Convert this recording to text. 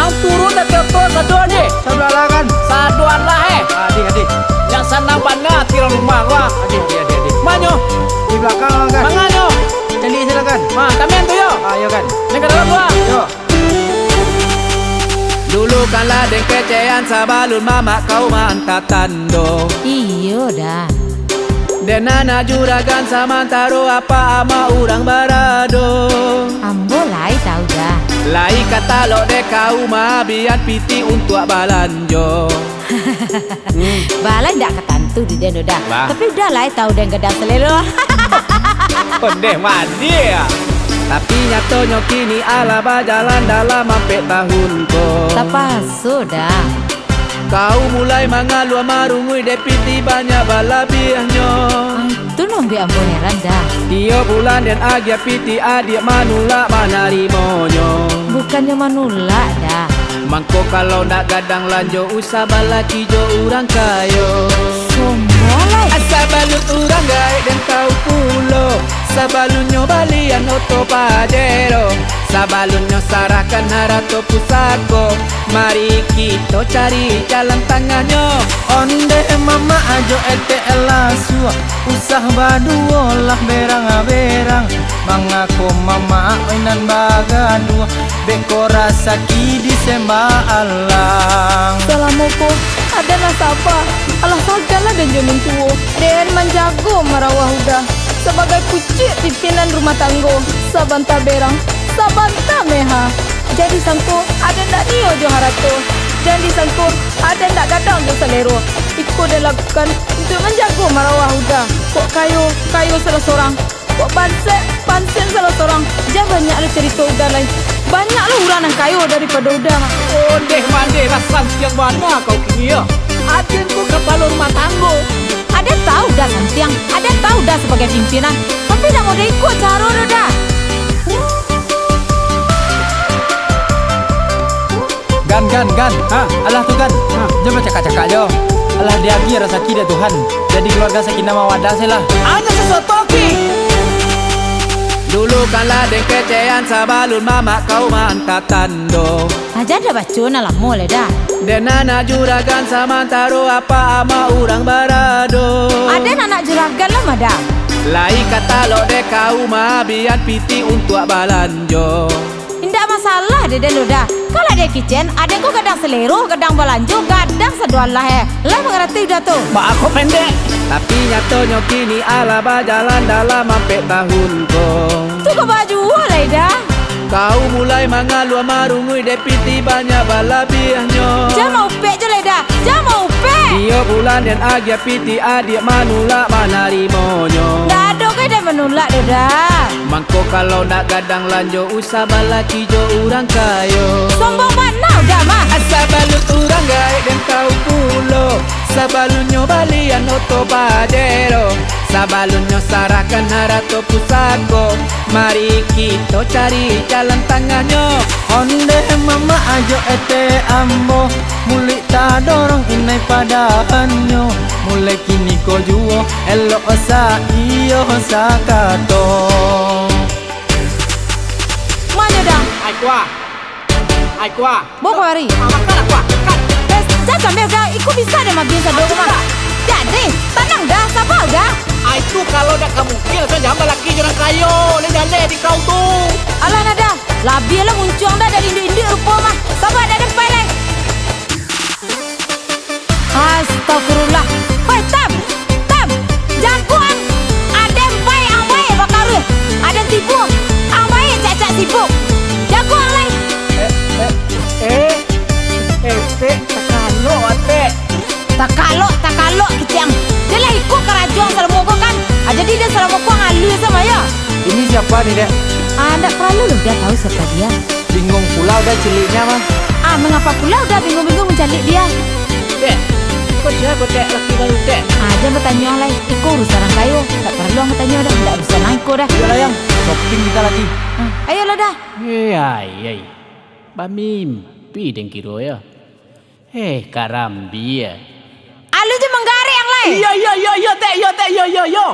Yang turun dan telepon satu ni. Saudara kan? Satu lah Adik. Yang senang pandang tiang rumah wah. Adik. Manyo. Di belakang kan? Manganyo. Jadi silakan. Kamian tu yo. Ayo kan. Ni ke dalam wah. Yo. Dulu kan ladeng kecean sabalun mama kau mantap tando. Iyo dah. Denana juragan samantaro apa ama urang barado. Ambo lai tahu dah. Lai kata lo de kau mah biar piti untuk balanjo. Balai ndak ketantu di deno dah. Bah. Tapi udah lai tahu dan gedang selero. Ondeh mandi ya. Tapi nyatonya kini ala bajalan dalam sampai tahun ko. Tapa sudah. Kau mulai mengalu marungui depiti banyak balabiahnya. Tu nombi ambo heran dah. Dia bulan dan agia piti adik manula manarimonyo. Bukannya manula dah. Mangko kalau nak gadang lanjo usah balaki jo urang kayo. Sombolai. Asa balut urang gaik dan kau pulo. Sabalunyo balian oto pajero. Sabalunyo sarahkan harato pusako. Mari kita cari jalan tengahnya. Onde mama ajo ete elasua. Usah baduo lah berang. Mangako mama oinan bagadua. Beko rasa kidi sembah alang. Salamualaikum. Ada nasabah. Allah sagala dan jomin tuo. Den menjago marawah udah. Sebagai pucik pimpinan rumah tanggo. Sabanta berang, sabanta meha. Jadi sangko ada ndak nio jo harato. Jadi sangko ada ndak gadang jo selero. Iko dia lakukan untuk menjago marawah udah. Kok kayo salah seorang. Kok pansen salah seorang. Jangan banyak lu cerita udah lain. Banyaklah uranan kayu daripada udah. Ondeh mandi rasan siang mana kau kini ya. Adinku kepala rumah tanggo. Ada tahu dah santiang. Ada tahu dah sebagai pimpinan. Tapi nak mau dia ikut cara dah. Gan. Alah tu kan. Coba cakap-cakap jo. Alah dia lagi rasa kida Tuhan. Jadi keluarga sakinah mawadah lah. Ada sesuatu ki. Dulu kan ladeng kecean sabalun mama kau mantap tando. Aja dah baca lah mole dah. Denana juragan samantaro apa ama urang barado. Ada anak juragan lah madam. Lai kata lo de kau mah biar piti untuk balanjo. Tidak masalah dia dah. Kalau dia kitchen, ada kau kadang selero, kadang balanjo, kadang sedualah Lah mengerti dah tu. Mak aku pendek. Tapi nyatonya kini ala bajalan dalam sampai tahun ko. Tu kau baju lah dah. Kau mulai mengalu marungui depiti banyak balabiahnya. Jangan upek je lah dah. Jangan upek. Dia bulan dan agia piti adik manula manarimonyo. Dah ada kau dah menolak dah. Mangko kalau nak gadang lanjo usah balaki jo urang kayo. Sombong mana dah mah. Asa balut urang gaik dan kau pulo. Sabalunyo balian oto pajero. Sabalunyo sarahkan harato pusako. Mari kita cari jalan tengahnya. Onde mama ajo ete ambo. Mulik ta dorong inai padahanyo. Mulai kini ko juo elok sa iyo sakato. Mana dah? Ai kuah. Bawa hari. Makan kuah. Jangan sambil dah. Ikut bisa dah magi sadu rumah. Jadi, tenang dah. Sabar dah. Ai tu kalau dah kamu kira kan jangan balaki jo orang kayo. Ni jale di kau tu. Alah nada. Labi lah muncung dah dari indik-indik rupa mah. Sabar dah depan lah. Astagfirullah. Hei Tam. Jagoan. Ada baik ang baik bakar. Ada tipu. Ang baik cak-cak sibuk. Jagoan lah. Takalok kita yang. Dia lah ikut kerajaan Salamoko kan. Jadi dia Salamoko ngalu sama ya. Ini siapa nih dek? Anda perlu loh dia tahu siapa dia. Bingung pula udah ciliknya mah. Mengapa pula udah bingung-bingung mencari dia? Dek. Kau siapa dek laki baru dek? Jangan bertanya lah. Ikut urusan orang kayu. Tak perlu orang bertanya dah. Tak bisa naik kau dah. Yalah yang shopping kita lagi. Ayolah dah. Ai. Bamimpi deng kiro ya. Karambi ya. Alu je menggari yang lain. Yo, tek, yo.